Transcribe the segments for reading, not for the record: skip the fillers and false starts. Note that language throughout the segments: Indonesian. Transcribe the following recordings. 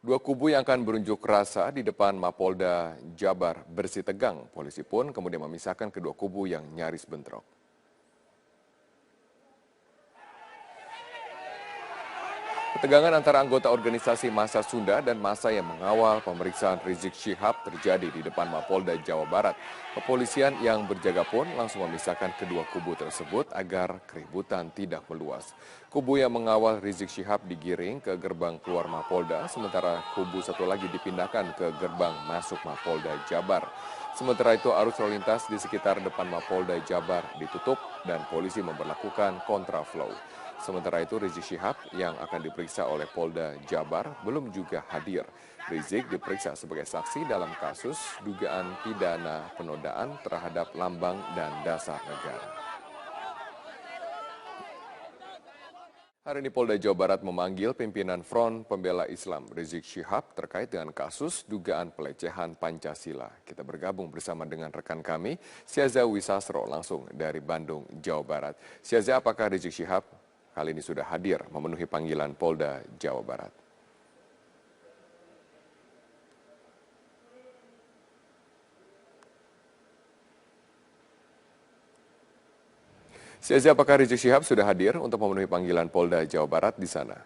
Dua kubu yang akan berunjuk rasa di depan Mapolda Jabar bersih tegang. Polisi pun kemudian memisahkan kedua kubu yang nyaris bentrok. Ketegangan antara anggota organisasi Massa Sunda dan massa yang mengawal pemeriksaan Rizik Syihab terjadi di depan Mapolda Jawa Barat. Kepolisian yang berjaga pun langsung memisahkan kedua kubu tersebut agar keributan tidak meluas. Kubu yang mengawal Rizik Syihab digiring ke gerbang keluar Mapolda, sementara kubu satu lagi dipindahkan ke gerbang masuk Mapolda Jabar. Sementara itu arus lalu lintas di sekitar depan Mapolda Jabar ditutup dan polisi memberlakukan kontraflow. Sementara itu Rizik Syihab yang akan diperiksa oleh Polda Jabar belum juga hadir. Rizik diperiksa sebagai saksi dalam kasus dugaan pidana penodaan terhadap lambang dan dasar negara. Hari ini Polda Jawa Barat memanggil pimpinan Front Pembela Islam Rizik Syihab terkait dengan kasus dugaan pelecehan Pancasila. Kita bergabung bersama dengan rekan kami, Syaza Wisasro langsung dari Bandung, Jawa Barat. Syaza, apakah Rizik Syihab kali ini sudah hadir memenuhi panggilan Polda Jawa Barat? Syaza, apakah Rizik Syihab sudah hadir untuk memenuhi panggilan Polda Jawa Barat di sana?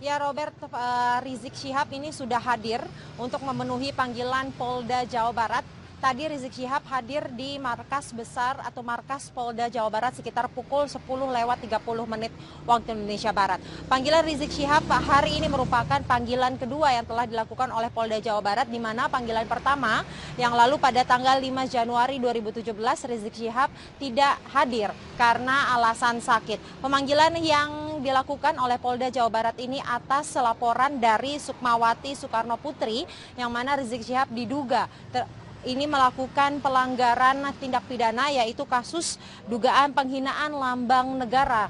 Ya Robert, Rizik Syihab ini sudah hadir untuk memenuhi panggilan Polda Jawa Barat. Tadi Rizik Syihab hadir di markas besar atau markas Polda Jawa Barat sekitar pukul 10:30 waktu Indonesia Barat. Panggilan Rizik Syihab hari ini merupakan panggilan kedua yang telah dilakukan oleh Polda Jawa Barat, di mana panggilan pertama yang lalu pada tanggal 5 Januari 2017 Rizik Syihab tidak hadir karena alasan sakit. Pemanggilan yang dilakukan oleh Polda Jawa Barat ini atas laporan dari Sukmawati Soekarno Putri yang mana Rizik Syihab diduga ini melakukan pelanggaran tindak pidana, yaitu kasus dugaan penghinaan lambang negara.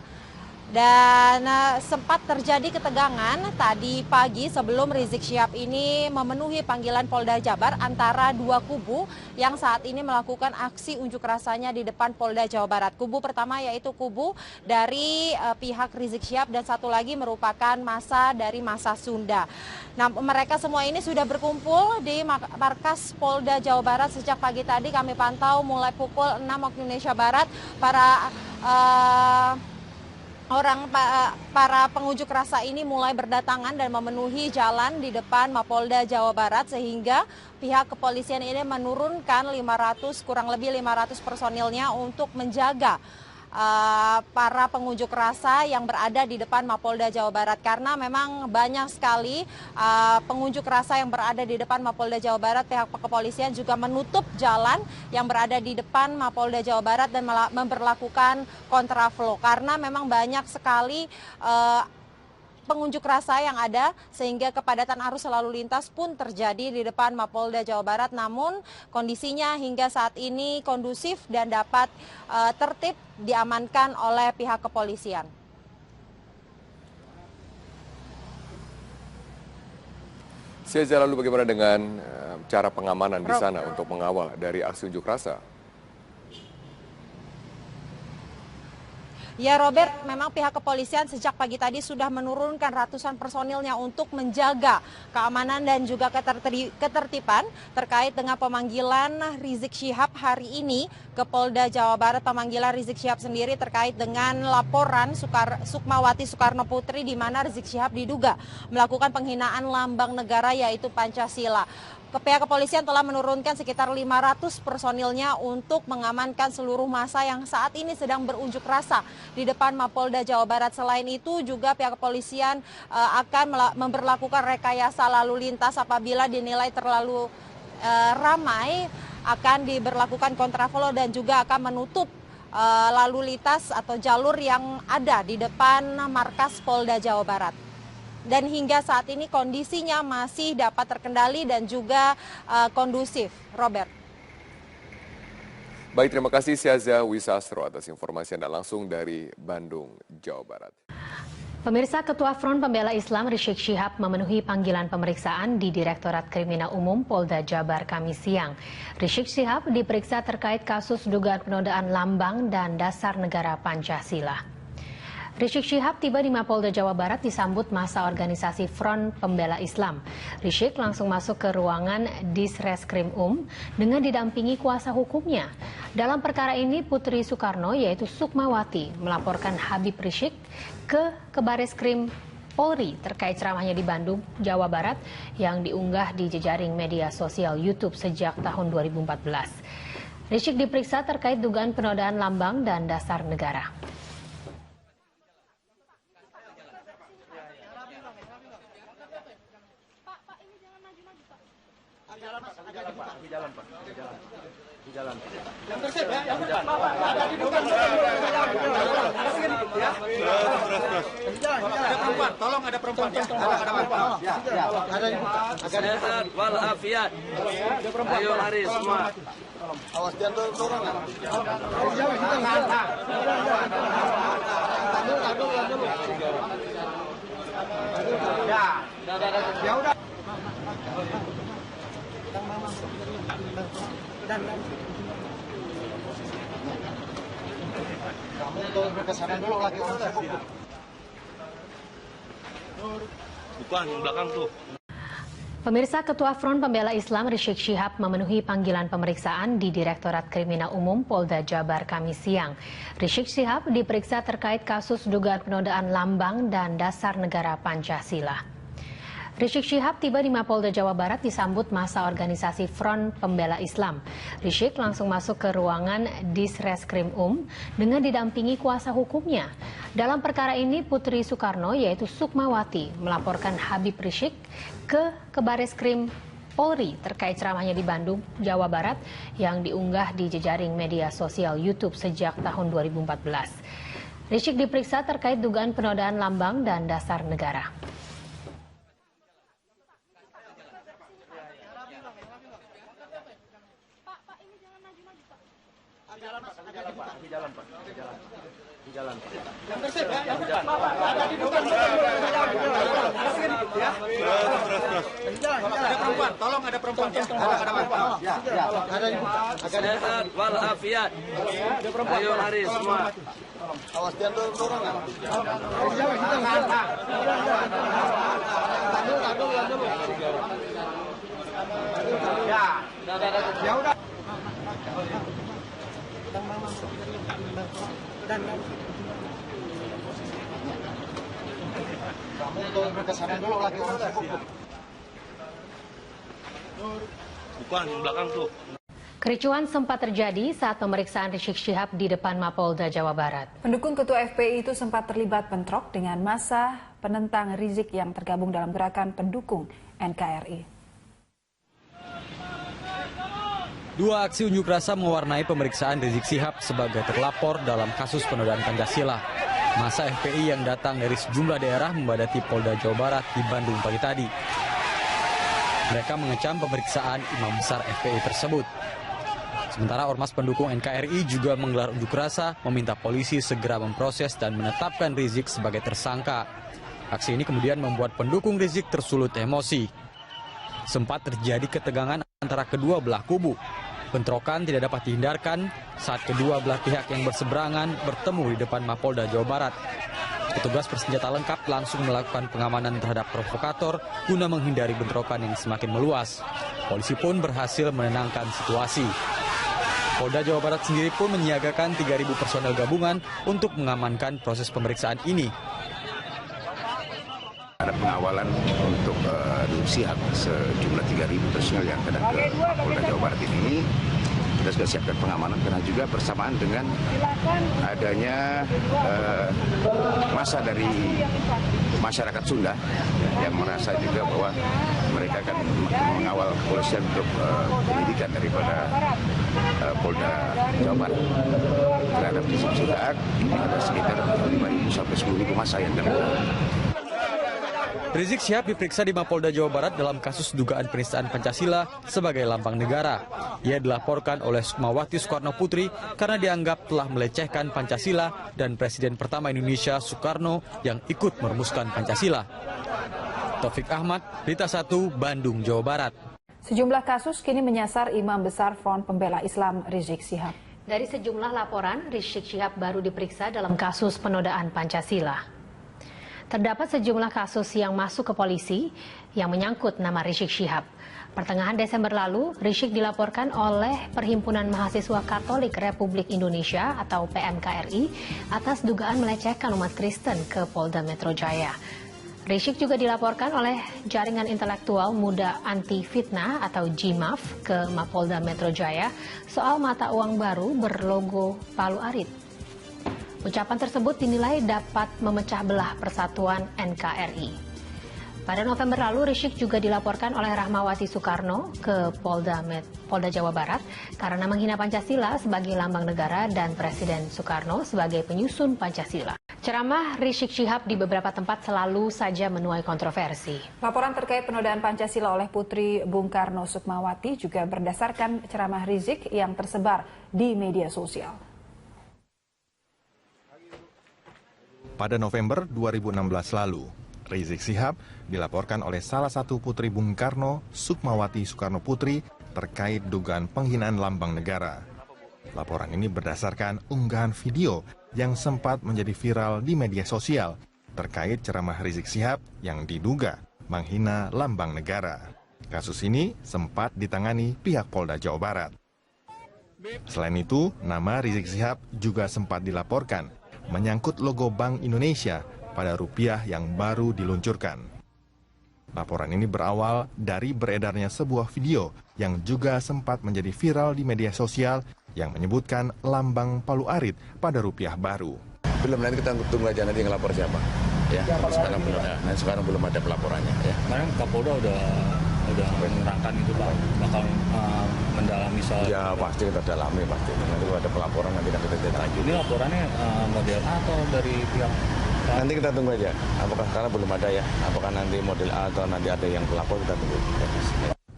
Dan sempat terjadi ketegangan tadi pagi sebelum Rizik Syihab ini memenuhi panggilan Polda Jabar antara dua kubu yang saat ini melakukan aksi unjuk rasanya di depan Polda Jawa Barat. Kubu pertama yaitu kubu dari pihak Rizik Syihab dan satu lagi merupakan massa dari Massa Sunda. Nah, mereka semua ini sudah berkumpul di markas Polda Jawa Barat sejak pagi tadi. Kami pantau mulai pukul 6 waktu Indonesia Barat para pengunjuk rasa ini mulai berdatangan dan memenuhi jalan di depan Mapolda Jawa Barat, sehingga pihak kepolisian ini menurunkan kurang lebih 500 personilnya untuk menjaga para pengunjuk rasa yang berada di depan Mapolda Jawa Barat, karena memang banyak sekali pengunjuk rasa yang berada di depan Mapolda Jawa Barat. Pihak kepolisian juga menutup jalan yang berada di depan Mapolda Jawa Barat dan memberlakukan kontraflow karena memang banyak sekali pengunjuk rasa yang ada, sehingga kepadatan arus lalu lintas pun terjadi di depan Mapolda Jawa Barat. Namun kondisinya hingga saat ini kondusif dan dapat tertib diamankan oleh pihak kepolisian. Syaza, lalu bagaimana dengan cara pengamanan di sana untuk mengawal dari aksi unjuk rasa? Ya Robert, memang pihak kepolisian sejak pagi tadi sudah menurunkan ratusan personilnya untuk menjaga keamanan dan juga ketertiban terkait dengan pemanggilan Rizik Syihab hari ini ke Polda Jawa Barat. Pemanggilan Rizik Syihab sendiri terkait dengan laporan Sukmawati Soekarno Putri di mana Rizik Syihab diduga melakukan penghinaan lambang negara yaitu Pancasila. Pihak kepolisian telah menurunkan sekitar 500 personilnya untuk mengamankan seluruh massa yang saat ini sedang berunjuk rasa di depan Mapolda Jawa Barat. Selain itu juga pihak kepolisian akan memberlakukan rekayasa lalu lintas apabila dinilai terlalu ramai, akan diberlakukan kontraflow dan juga akan menutup lalu lintas atau jalur yang ada di depan markas Polda Jawa Barat. Dan hingga saat ini kondisinya masih dapat terkendali dan juga kondusif. Robert. Baik, terima kasih Syaza Wisasro atas informasi Anda langsung dari Bandung, Jawa Barat. Pemirsa, Ketua Front Pembela Islam Rizik Syihab memenuhi panggilan pemeriksaan di Direktorat Kriminal Umum Polda Jabar Kamis siang. Rizik Syihab diperiksa terkait kasus dugaan penodaan lambang dan dasar negara Pancasila. Rizik Syihab tiba di Mapolda Jawa Barat disambut masa organisasi Front Pembela Islam. Rizik langsung masuk ke ruangan Disreskrim dengan didampingi kuasa hukumnya. Dalam perkara ini, Putri Soekarno yaitu Sukmawati melaporkan Habib Rizik ke Bareskrim Polri terkait ceramahnya di Bandung, Jawa Barat yang diunggah di jejaring media sosial YouTube sejak tahun 2014. Rizik diperiksa terkait dugaan penodaan lambang dan dasar negara. Tolong ada perempuan ya. Sehat walafiat. Ayo lari semua. Awas dia turun. Ya udah. Kamu turun ke sana dulu lagi orang sibuk. Bukan yang belakang tuh. Pemirsa, Ketua Front Pembela Islam Rizik Syihab memenuhi panggilan pemeriksaan di Direktorat Kriminal Umum Polda Jabar Kamis siang. Rizik Syihab diperiksa terkait kasus dugaan penodaan lambang dan dasar negara Pancasila. Rizik Syihab tiba di Mapolda Jawa Barat disambut masa organisasi Front Pembela Islam. Rizik langsung masuk ke ruangan Disreskrim dengan didampingi kuasa hukumnya. Dalam perkara ini, Putri Soekarno yaitu Sukmawati melaporkan Habib Rizik ke Bareskrim Polri terkait ceramahnya di Bandung, Jawa Barat yang diunggah di jejaring media sosial YouTube sejak tahun 2014. Rizik diperiksa terkait dugaan penodaan lambang dan dasar negara. Ada perempuan, tolong ada perempuan ya. Sehat walafiat. Ayo lari semua. Awas dia turun. Ya udah. Kamu turun ke sana dulu lagi orang sibuk. Bukan yang belakang tuh. Kericuhan sempat terjadi saat pemeriksaan Rizik Syihab di depan Mapolda Jawa Barat. Pendukung Ketua FPI itu sempat terlibat bentrok dengan massa penentang Rizik yang tergabung dalam gerakan pendukung NKRI. Dua aksi unjuk rasa mewarnai pemeriksaan Rizik Syihab sebagai terlapor dalam kasus penodaan Pancasila. Massa FPI yang datang dari sejumlah daerah membadati Polda Jawa Barat di Bandung pagi tadi. Mereka mengecam pemeriksaan imam besar FPI tersebut. Sementara ormas pendukung NKRI juga menggelar unjuk rasa meminta polisi segera memproses dan menetapkan Rizik sebagai tersangka. Aksi ini kemudian membuat pendukung Rizik tersulut emosi. Sempat terjadi ketegangan antara kedua belah kubu. Bentrokan tidak dapat dihindarkan saat kedua belah pihak yang berseberangan bertemu di depan Mapolda Jawa Barat. Petugas bersenjata lengkap langsung melakukan pengamanan terhadap provokator guna menghindari bentrokan yang semakin meluas. Polisi pun berhasil menenangkan situasi. Polda Jawa Barat sendiri pun menyiagakan 3.000 personel gabungan untuk mengamankan proses pemeriksaan ini. Ada pengawalan untuk Syihab sejumlah 3.000 personel yang akan ke Polda Jawa Barat ini. Kita sudah siapkan pengamanan karena juga bersamaan dengan adanya masa dari masyarakat Sunda yang merasa juga bahwa mereka akan mengawal kepolisian untuk penyidikan daripada Polda Jawa Barat terhadap Rizik Syihab. Ini ada sekitar 5.000 sampai 10.000 masa yang terlibat. Rizik Syihab diperiksa di Mapolda Jawa Barat dalam kasus dugaan penistaan Pancasila sebagai lambang negara. Ia dilaporkan oleh Sukmawati Soekarno Putri karena dianggap telah melecehkan Pancasila dan Presiden pertama Indonesia Soekarno yang ikut merumuskan Pancasila. Taufik Ahmad, Berita 1, Bandung, Jawa Barat. Sejumlah kasus kini menyasar Imam Besar Front Pembela Islam Rizik Syihab. Dari sejumlah laporan, Rizik Syihab baru diperiksa dalam kasus penodaan Pancasila. Terdapat sejumlah kasus yang masuk ke polisi yang menyangkut nama Rizik Syihab. Pertengahan Desember lalu, Rizik dilaporkan oleh Perhimpunan Mahasiswa Katolik Republik Indonesia atau PMKRI atas dugaan melecehkan umat Kristen ke Polda Metro Jaya. Rizik juga dilaporkan oleh Jaringan Intelektual Muda Anti Fitnah atau JIMAF ke Mapolda Metro Jaya soal mata uang baru berlogo Palu Arit. Ucapan tersebut dinilai dapat memecah belah persatuan NKRI. Pada November lalu, Rizik juga dilaporkan oleh Rahmawati Soekarno ke Polda Jawa Barat karena menghina Pancasila sebagai lambang negara dan Presiden Soekarno sebagai penyusun Pancasila. Ceramah Rizik Syihab di beberapa tempat selalu saja menuai kontroversi. Laporan terkait penodaan Pancasila oleh Putri Bung Karno Sukmawati juga berdasarkan ceramah Rizik yang tersebar di media sosial. Pada November 2016 lalu, Rizik Syihab dilaporkan oleh salah satu putri Bung Karno, Sukmawati Soekarno Putri, terkait dugaan penghinaan lambang negara. Laporan ini berdasarkan unggahan video yang sempat menjadi viral di media sosial terkait ceramah Rizik Syihab yang diduga menghina lambang negara. Kasus ini sempat ditangani pihak Polda Jawa Barat. Selain itu, nama Rizik Syihab juga sempat dilaporkan menyangkut logo Bank Indonesia pada rupiah yang baru diluncurkan. Laporan ini berawal dari beredarnya sebuah video yang juga sempat menjadi viral di media sosial yang menyebutkan lambang Palu Arit pada rupiah baru. Belum, nanti kita tunggu aja nanti yang lapor siapa. Ya, sekarang belum ada pelaporannya. Ya. Kemarin Kapolda udah menerangkan itu Pak, bakal mendalami soal. Ya pasti kita dalami pasti. Nanti kalau ada pelaporan nanti kita lanjut. Ini laporannya model A atau dari pihak? Nanti kita tunggu aja. Apakah karena belum ada ya? Apakah nanti model A atau nanti ada yang pelapor, kita tunggu.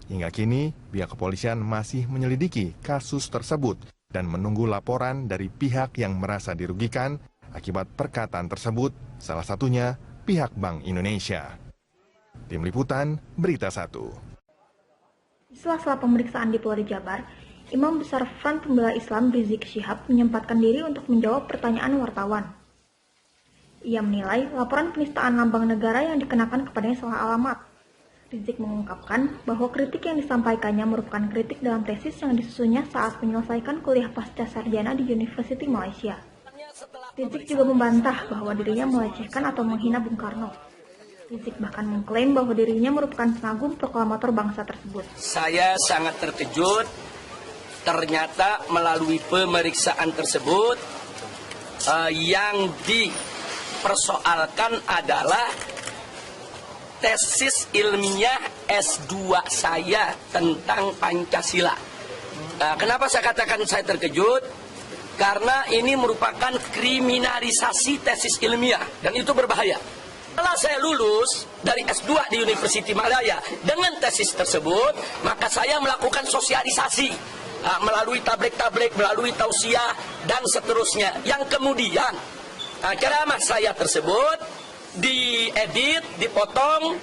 Hingga kini, pihak kepolisian masih menyelidiki kasus tersebut dan menunggu laporan dari pihak yang merasa dirugikan akibat perkataan tersebut, salah satunya pihak Bank Indonesia. Tim Liputan, Berita 1. Di sela-sela pemeriksaan di Polda Jabar, Imam Besar Front Pembela Islam Rizik Syihab menyempatkan diri untuk menjawab pertanyaan wartawan. Ia menilai laporan penistaan lambang negara yang dikenakan kepadanya salah alamat. Rizik mengungkapkan bahwa kritik yang disampaikannya merupakan kritik dalam tesis yang disusunnya saat menyelesaikan kuliah pasca sarjana di University Malaysia. Rizik juga membantah bahwa dirinya melecehkan atau menghina Bung Karno. Rizik bahkan mengklaim bahwa dirinya merupakan pengagum proklamator bangsa tersebut. Saya sangat terkejut, ternyata melalui pemeriksaan tersebut yang dipersoalkan adalah tesis ilmiah S2 saya tentang Pancasila. Kenapa saya katakan saya terkejut? Karena ini merupakan kriminalisasi tesis ilmiah dan itu berbahaya. Setelah saya lulus dari S2 di University Malaya dengan tesis tersebut, maka saya melakukan sosialisasi melalui tablik-tablik, melalui tausiah dan seterusnya. Yang kemudian ceramah saya tersebut diedit, dipotong,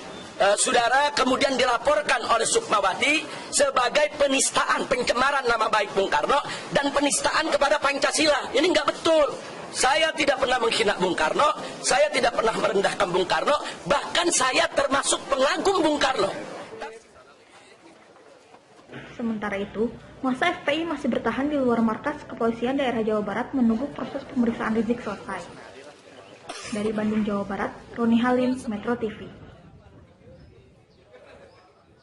saudara, kemudian dilaporkan oleh Sukmawati sebagai penistaan, pencemaran nama baik Bung Karno dan penistaan kepada Pancasila. Ini nggak betul. Saya tidak pernah menghina Bung Karno, saya tidak pernah merendahkan Bung Karno, bahkan saya termasuk pengagum Bung Karno. Sementara itu, massa FPI masih bertahan di luar markas Kepolisian Daerah Jawa Barat menunggu proses pemeriksaan Rizik selesai. Dari Bandung, Jawa Barat, Roni Halim, Metro TV.